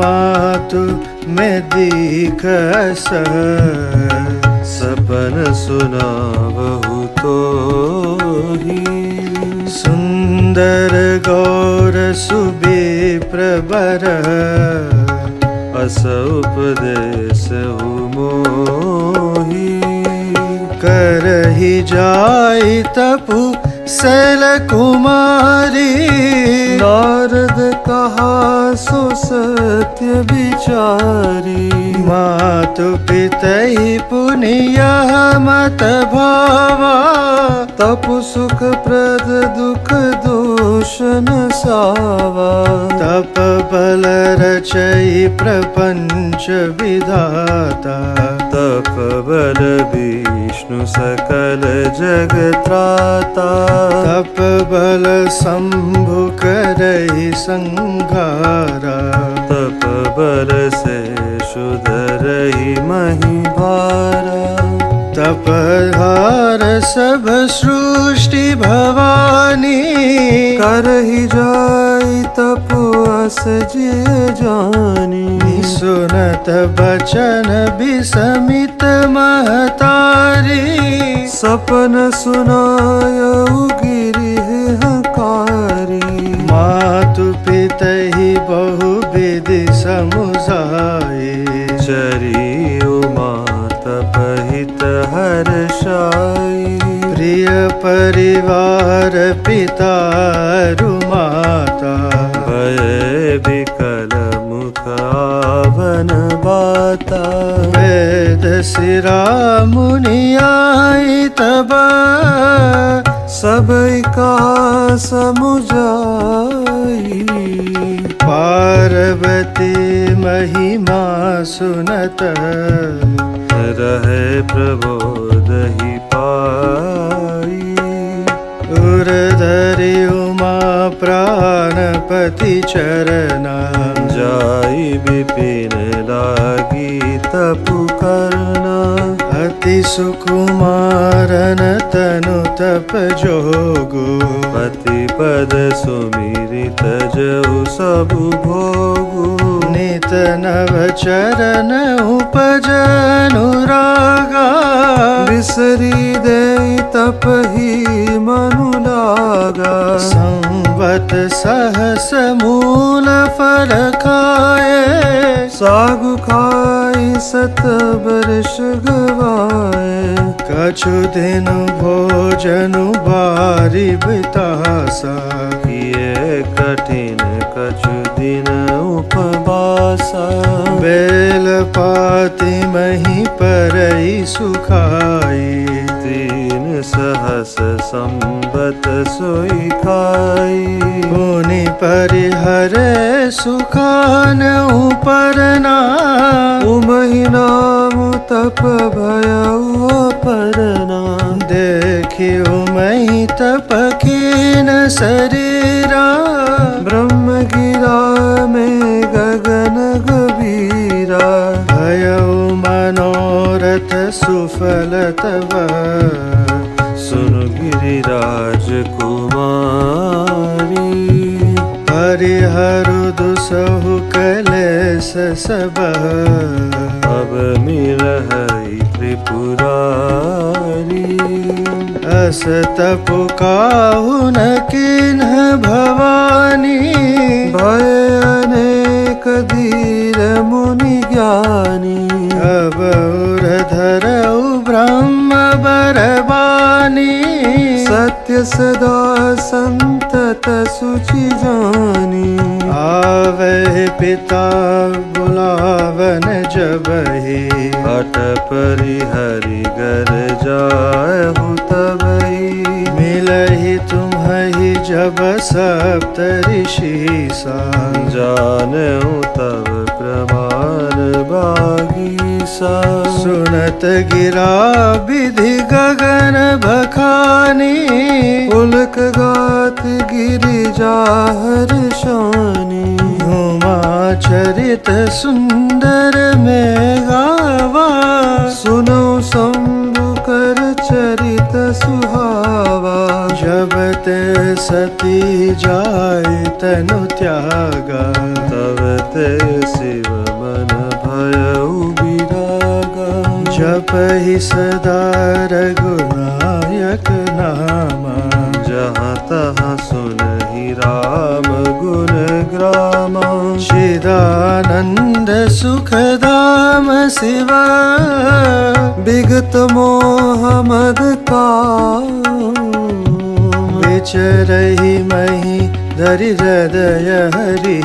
मातु में दीखस सपन सुनावहु तो ही सुंदर गौर सुविप्रवर अस उपदेश मोही करहि जाई तपु शैल कुमारी नारद कहा सो सत्य विचारी मातु पितहि पुनिय मत भावा तपु सुख प्रद दुख दोष न सावा तप बल रचई प्रपंच विधाता तप बल विष्णु सकल जग त्राता तप बल शंभु करहि संघारा तप बल से सुधरहि मही भारा तपहार सब सृष्टि भवानी करहि जाई तपु अस जे जानी सुनत बचन विसमित महतारी सपन सुनायउ गिरिह हकारी मातु पितहि बहु विधि समुझाए चरियु मात पहित हर्षाई प्रिय परिवार पिता माता भय विकल मुख आवन बाता वेद सिरा मुनि आई तब सबई का समुझाई पार्वती महिमा सुनत रहे प्रबोधहि पाई उरधरि उमा प्राणपति चरना जाई विपिन लागी तपु करना अति सुकुमारन तनु तप जोगु पति पद सुमिरित जऊ सबु भोगु नित नव चरण उपजनुरागा बिसरी दे तपहि मनु लागा संवत सहस मूल फल खाए सागु खाई सत वर्ष गवाए कछु दिन भोजनु बारी बितासा किए कठिन कछु दिन उपवासा बेल पाति मही परई सुखाई 3 सहस संबत सोई खाई पुनि परिहरे सुखान उपरना उमहि नाम तप भयउ परना देखि उमहि तप कीन शरीरा ब्रह्म गिरा में गगन गभीरा भयउ मनोरथ सुफल तव सुनु गिरिराज कुमारी हरिहरु दुसहु कलेस सब अब मिलहि त्रिपुरारी अस तपु काहु न किन्ह भवानी भय अनेक धीर मुनि ज्ञानी अब उरधरउ ब्रह्म बरबानी सत्य सदा संतत सुचि जानी आवे पिता बुलावन जबहि हट परिहरि गर जाहु तबहि मिलहि तुम्हि जब सप्तऋषि सा जानहु तब प्रमाण बागीसा सुनत गिरा विधि गगन बखानी उलक गात गिरिजा हर्षानी उमा चरित सुंदर में गावा सुनो शंभु कर चरित सुहावा जब ते सती जाय तनु त्यागा तब ते शिव जपहि सदा रघुनायक नामा। जहाँ तहाँ सुनहि राम गुण ग्रामा। चिदानंद सुखधाम शिव विगत मोह मद काम। विचरहि मही धरि हृदय हरि।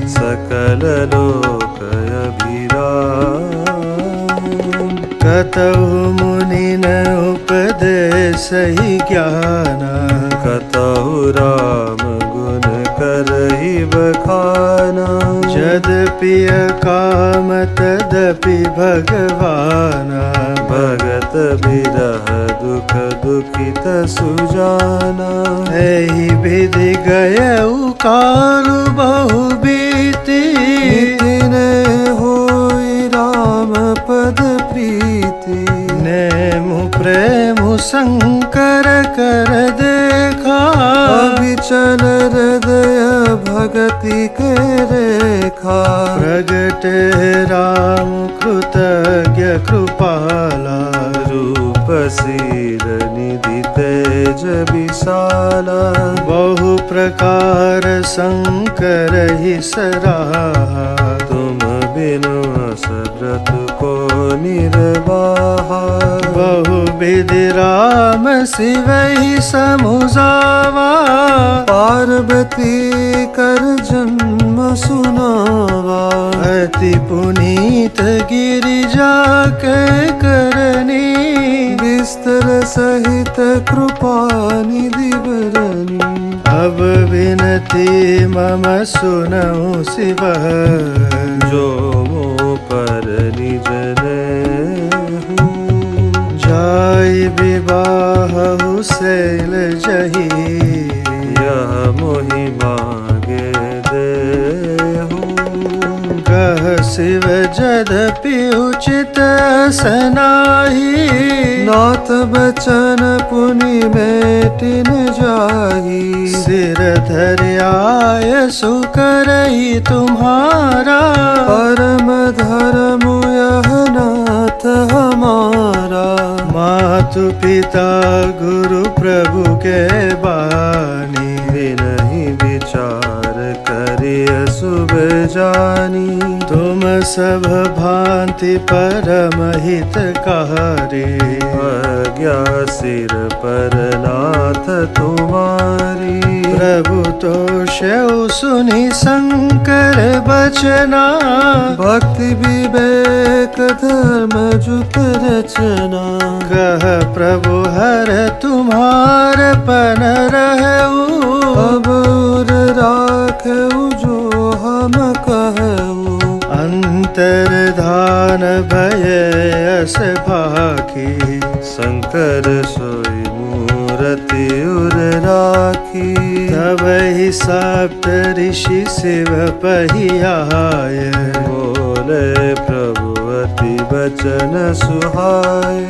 सकल लोक अभिराम। कतहु मुनि न उपदेसहि ज्ञाना। कतहु राम गुण करहि बखाना। यद्यपि काम तदपि भगवाना। भगत बिरह दुख दुखित सुजाना। एहि विधि गयउ काल बहु बीति। निति ने होई राम पद प्रीति। नेमु प्रेमु शंकर कर देखा। अविचल हृदय भगति के रेखा। प्रगटे राम कृतज्ञ कृपाला। रूप शील निधि तेज विशाला। बहु प्रकार शंकर ही सराहा। तुम बिनु असव्रत को निर्वाहा। बहु विधि राम शिवहि समुझावा। पार्वती कर जन्म सुनावा। अति पुनीत गिरिजा के करनी। विस्तर सहित कृपा निधि बरनी। अब विनती मम सुनऊ शिव। जो मोह पर निज नेहु। जाय विवाहु शैल जही। यह मोहि मांगे देहु। कह शिव जदपि उचित सनाही। नाथ बचन पुनि मेटिन जाही। सिर धर्याय सुकरहि तुम्हारा। परम धर्म यह नाथ हमारा। मातु पिता गुरु प्रभु के बानी। विनहि विचार करिय शुभ जानी। तुम सब भांति परम हितकारी। आज्ञा सिर पर नाथ तुम्हारी। प्रभु तो शौ सुनि शंकर बचना। भक्ति विवेक धर्म जुत रचना। कह प्रभु हर तुम्हार पन रहऊ। अब उर राखऊ जो हम कहऊ। अंतर्धान भय अस भाखी। शंकर सोई मूरति उर राखी। तब ही सप्त ऋषि शिव पहियाय। बोले प्रभु अति बचन सुहाय।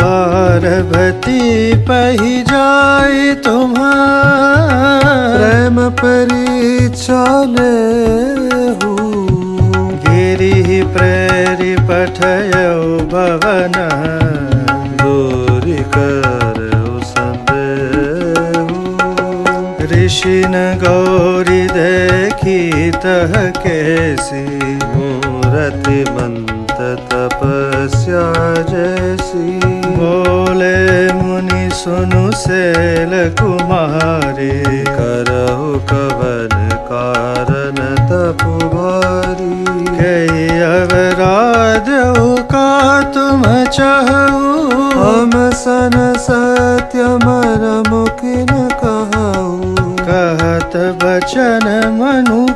पार्वती पही जाय तुम्हार। प्रेम परीक्षा लेहु। गिरि प्रेरि पठयौ भवन। दूरी करऊ संदेहु। ऋषिन गौरी देखी तह केसी। मूरति मंत तपस्या जैसी। बोले मुनि सुनु शैल कुमारी। करहु कवन कारण तपु भारी। कई अवराध का तुम चाहू। हम सन सत्य मरम किन कहू। कहत बचन मनु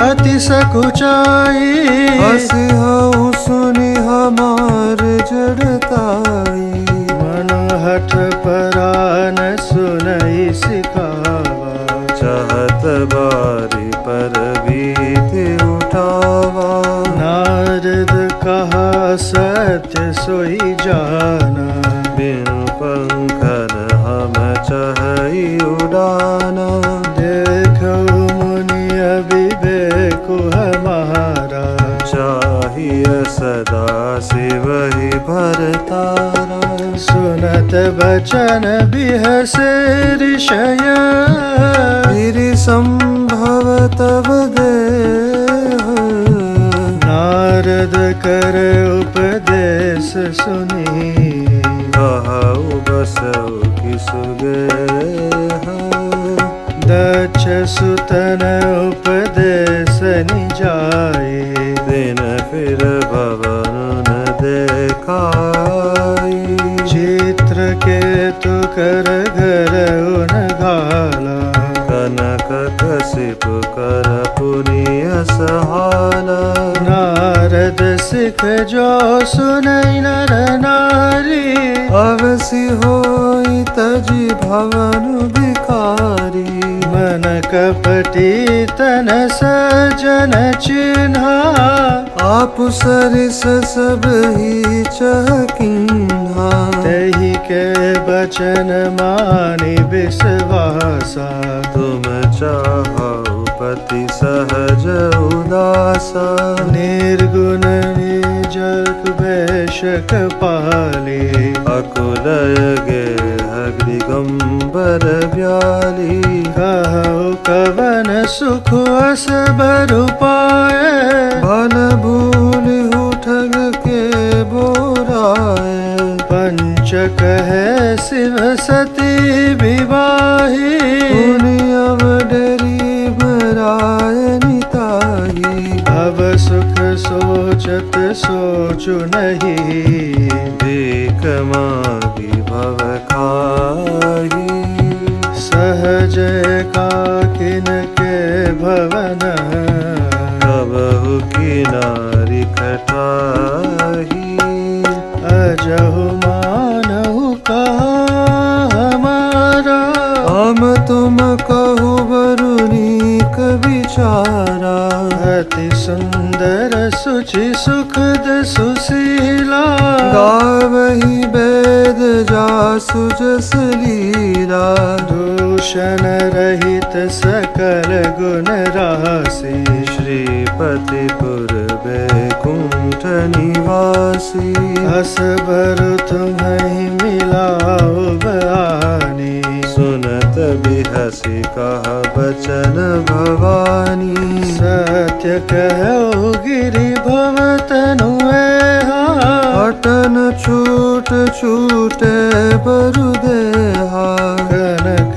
अति सकुचाई। हसी हऊ सुनि हमार जड़ताई। मनोहठ परान सुनई सिखावा। चाहत बारी पर भीति उठावा। नारद कहा सत्य सोई जाना। बिनु पंखन हम चहई उड़ाना। देखो मुनि अविवेक हमारा। चाही सदा शिव ही भरतारा। सुनत बचन बिहसे ऋषय गिरि संभव तब देह। नारद कर उपदेश सुनी कहु बसउ की सुगेह। दक्ष सुतन उपदेश निजाए दिन फिर भवन न देखाई। चित्र केतु कर घर उन घाला कनक कसिप कर पुनिय सहाला। नारद सिख जो सुनई नर नारी अवसि होई तजि भवन भिखारी। मन कपटी तन सजन चिन्हा आप सरिस सब ही चहकिन्हा। तही के बचन मानि विश्वासा तुम चाहौ पति सहज उदासा। निर्गुण निजक वेशक पाली अकुलय गेह दिगंबर ब्याली। कहु कवन सुख अस बरु पाए भल भूल ठग के बोराए। पंच कहे शिव सती विवाही पुनियव डरी भराय निताही। भव सुख सोचत सोचु नहीं भीख मागी भव खाही। सहज काकिन के भवन कबहु किनारी खटाही। अजहु मानहु कहा हमारा हम तुम कहु बरु नीक विचारा। अति सुंदर सुचि सुखद सुशीला गावहि वेद जासु जस लीला। दूषण रहित सकल गुण राशि श्रीपति पुर बैकुंठ निवासी। हस भरु तुम्हि मिलाओ बयानी सुनत बिहसी कहा बचन भवानी। सत्य कहो गिरि भवतनु हटन छूट छूटे बरु देहा। कनक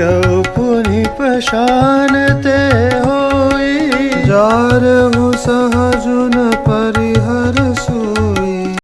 पुनि पशान ते होई जारहु सहजुन परि